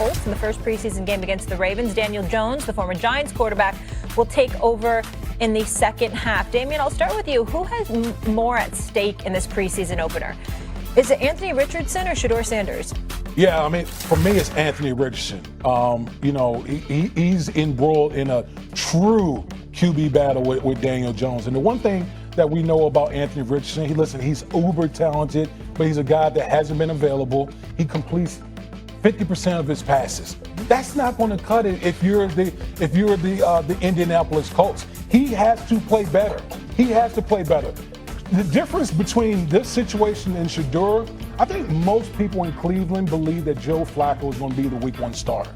Colts in the first preseason game against the Ravens. Daniel Jones, the former Giants quarterback, will take over in the second half. Damien, I'll start with you. Who has more at stake in this preseason opener? Is it Anthony Richardson or Shedeur Sanders? Yeah, I mean, for me, it's Anthony Richardson. He's embroiled in a true QB battle with Daniel Jones. And the one thing that we know about Anthony Richardson, he's uber talented, but he's a guy that hasn't been available. He completes 50% of his passes. That's not going to cut it if you're the Indianapolis Colts. He has to play better. He has to play better. The difference between this situation and Shedeur, I think most people in Cleveland believe that Joe Flacco is going to be the Week 1 starter.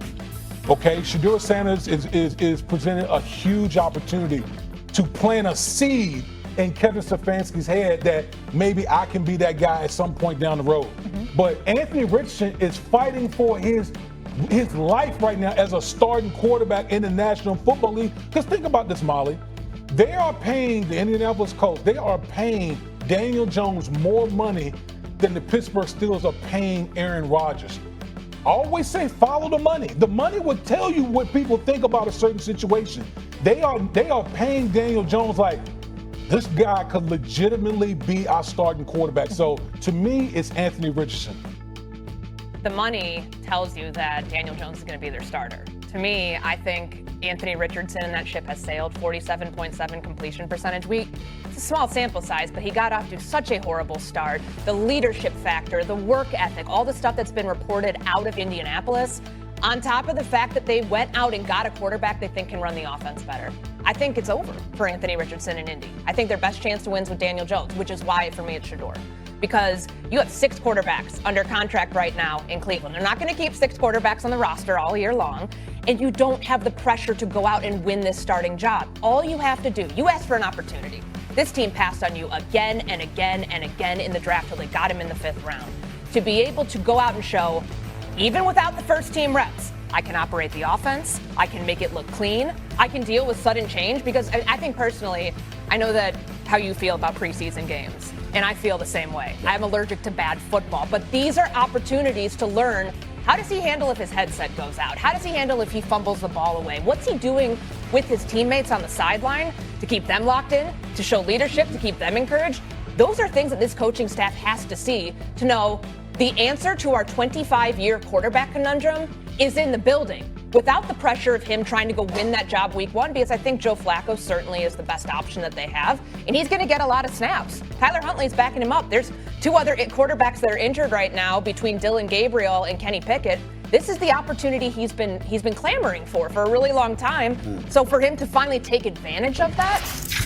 Okay, Shedeur Sanders is presented a huge opportunity to plant a seed in Kevin Stefanski's head that maybe I can be that guy at some point down the road. Mm-hmm. But Anthony Richardson is fighting for his life right now as a starting quarterback in the National Football League. Because think about this, Molly. They are paying the Indianapolis Colts, they are paying Daniel Jones more money than the Pittsburgh Steelers are paying Aaron Rodgers. I always say follow the money. The money will tell you what people think about a certain situation. They are paying Daniel Jones like, this guy could legitimately be our starting quarterback. So to me, it's Anthony Richardson. The money tells you that Daniel Jones is going to be their starter. To me, I think Anthony Richardson and that ship has sailed. 47.7 completion percentage. It's a small sample size, but he got off to such a horrible start. The leadership factor, the work ethic, all the stuff that's been reported out of Indianapolis, on top of the fact that they went out and got a quarterback they think can run the offense better. I think it's over for Anthony Richardson and Indy. I think their best chance to win is with Daniel Jones, which is why, for me, it's Shedeur. Because you have 6 quarterbacks under contract right now in Cleveland. They're not going to keep 6 quarterbacks on the roster all year long, and you don't have the pressure to go out and win this starting job. All you have to do, you ask for an opportunity. This team passed on you again and again and again in the draft till they got him in the 5th round. To be able to go out and show, even without the first team reps, I can operate the offense, I can make it look clean, I can deal with sudden change, because I think personally, I know that how you feel about preseason games, and I feel the same way. I'm allergic to bad football, but these are opportunities to learn, how does he handle if his headset goes out? How does he handle if he fumbles the ball away? What's he doing with his teammates on the sideline to keep them locked in, to show leadership, to keep them encouraged? Those are things that this coaching staff has to see to know the answer to our 25-year quarterback conundrum is in the building, without the pressure of him trying to go win that job Week 1, because I think Joe Flacco certainly is the best option that they have, and he's going to get a lot of snaps. Tyler Huntley's backing him up. There's 2 other quarterbacks that are injured right now between Dylan Gabriel and Kenny Pickett. This is the opportunity he's been clamoring for a really long time. So for him to finally take advantage of that,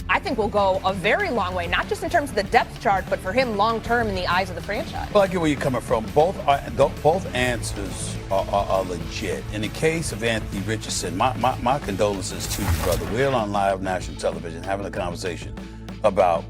I think will go a very long way, not just in terms of the depth chart, but for him long-term in the eyes of the franchise. Well, I get where you're coming from. Both answers are legit. In the case of Anthony Richardson, my condolences to you, brother. We're on live national television having a conversation about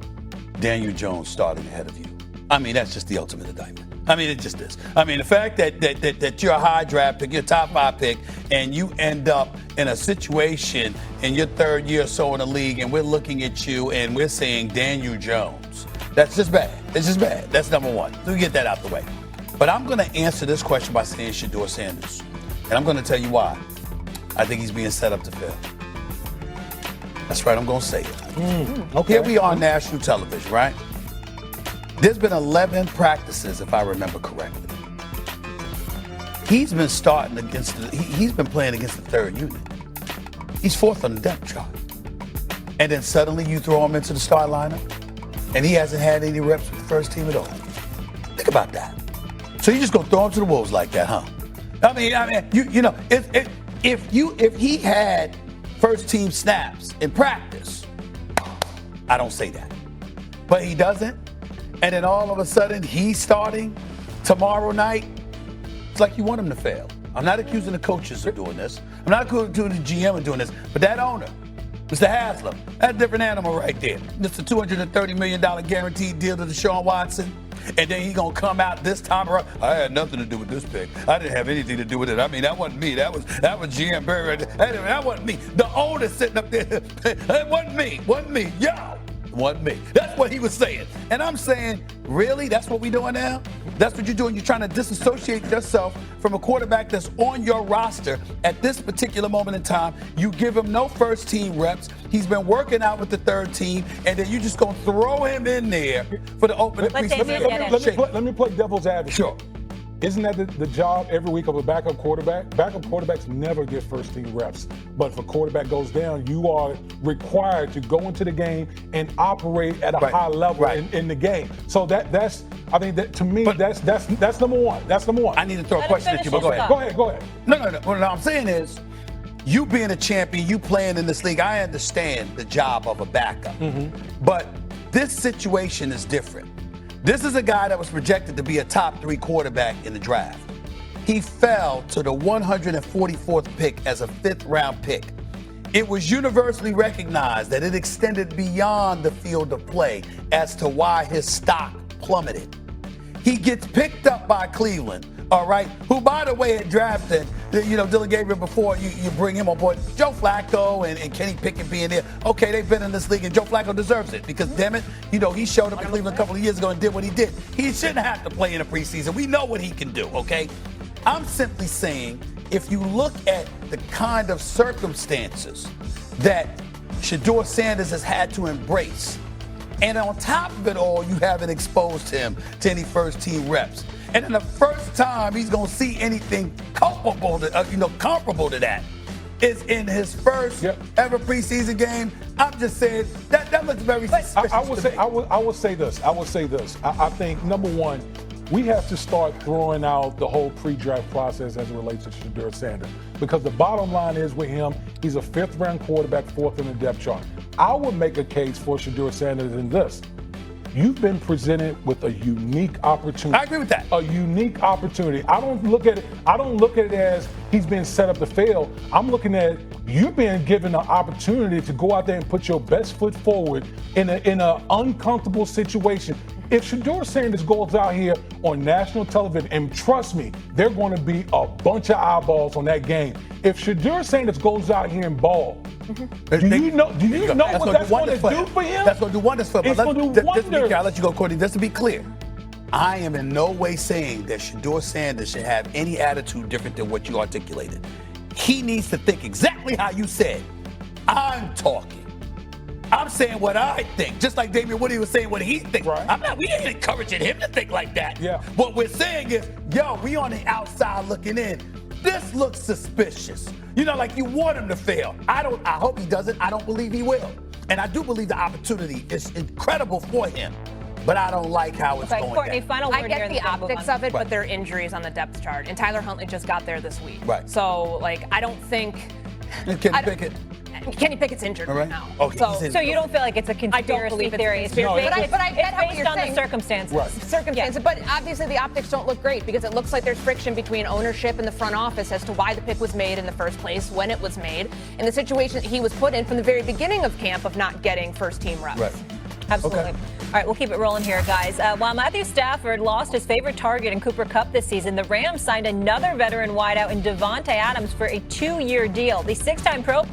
Daniel Jones starting ahead of you. I mean, that's just the ultimate indictment. I mean, it just is. I mean, the fact that you're a high draft pick, you're a top 5 pick, and you end up in a situation in your 3rd year or so in the league, and we're looking at you and we're saying Daniel Jones. That's just bad. It's just bad. That's number one. So we get that out the way. But I'm going to answer this question by saying Shedeur Sanders. And I'm going to tell you why. I think he's being set up to fail. That's right. I'm going to say it. Okay. Here we are on national television, right? There's been 11 practices, if I remember correctly. He's been he's been playing against the 3rd unit. He's 4th on the depth chart. And then suddenly you throw him into the start lineup, and he hasn't had any reps with the first team at all. Think about that. So you're just gonna throw him to the wolves like that, huh? I mean, you know, if he had first team snaps in practice, I don't say that. But he doesn't. And then all of a sudden, he's starting tomorrow night. It's like you want him to fail. I'm not accusing the coaches of doing this. I'm not accusing the GM of doing this. But that owner, Mr. Haslam, that's a different animal right there. It's a $230 million guaranteed deal to Deshaun Watson. And then he's going to come out this time around. I had nothing to do with this pick. I didn't have anything to do with it. I mean, that wasn't me. That was GM Barry right there. That wasn't me. The owner sitting up there. That wasn't me. Wasn't me. Yo, Wasn't me. That's what he was saying. And I'm saying, really? That's what we're doing now? That's what you're doing? You're trying to disassociate yourself from a quarterback that's on your roster at this particular moment in time. You give him no first team reps. He's been working out with the third team, and then you're just going to throw him in there for the opening preseason. Let me play devil's advocate. Sure. Isn't that the job every week of a backup quarterback? Backup quarterbacks never get first team reps. But if a quarterback goes down, you are required to go into the game and operate at a high level in the game. So that's I think that to me that's number one. That's number one. I need to throw a question at you, but go ahead. Go ahead. No. What I'm saying is, you being a champion, you playing in this league, I understand the job of a backup. But this situation is different. This is a guy that was projected to be a top 3 quarterback in the draft. He fell to the 144th pick as a 5th round pick. It was universally recognized that it extended beyond the field of play as to why his stock plummeted. He gets picked up by Cleveland, all right, who, by the way, had drafted, Dylan Gabriel before you bring him on board. Joe Flacco and Kenny Pickett being there. Okay, they've been in this league, and Joe Flacco deserves it because, damn it, he showed up in Cleveland a couple of years ago and did what he did. He shouldn't have to play in a preseason. We know what he can do, okay? I'm simply saying, if you look at the kind of circumstances that Shedeur Sanders has had to embrace, and on top of it all, you haven't exposed him to any first-team reps. And then the first time he's going to see anything comparable to that is in his first ever preseason game. I'm just saying that looks very suspicious. I will say this. I think, number one, we have to start throwing out the whole pre-draft process as it relates to Shedeur Sanders. Because the bottom line is with him, he's a 5th round quarterback, 4th in the depth chart. I would make a case for Shedeur Sanders in this. You've been presented with a unique opportunity. I agree with that. A unique opportunity. I don't look at it as he's being set up to fail. I'm looking at you being given an opportunity to go out there and put your best foot forward in an uncomfortable situation. If Shedeur Sanders goes out here on national television, and trust me, there are going to be a bunch of eyeballs on that game. If Shedeur Sanders goes out here and ball, do you know what that's going to do for him? That's going to do wonders for him. It's going to do wonders. I'll let you go, Courtney. Just to be clear, I am in no way saying that Shedeur Sanders should have any attitude different than what you articulated. He needs to think exactly how you said. I'm talking. I'm saying what I think, just like Damian Woody was saying what he thinks. Right. We ain't encouraging him to think like that. Yeah. What we're saying is, we on the outside looking in. This looks suspicious. Like you want him to fail. I hope he doesn't. I don't believe he will. And I do believe the opportunity is incredible for him. But I don't like how it's going Courtney, down. final word I get here, the optics of it, Right. but there are injuries on the depth chart. And Tyler Huntley just got there this week. Right. So, I don't think Kenny Pickett's injured right now. Okay, So you don't feel like it's a conspiracy theory? But I get how based you're on saying. the circumstances. Circumstances, but obviously the optics don't look great because it looks like there's friction between ownership and the front office as to why the pick was made in the first place, when it was made, and the situation that he was put in from the very beginning of camp of not getting first-team reps. Right. Absolutely. Okay. All right, we'll keep it rolling here, guys. While Matthew Stafford lost his favorite target in Cooper Kupp this season, the Rams signed another veteran wideout in Devontae Adams for a 2-year deal. The 6-time Pro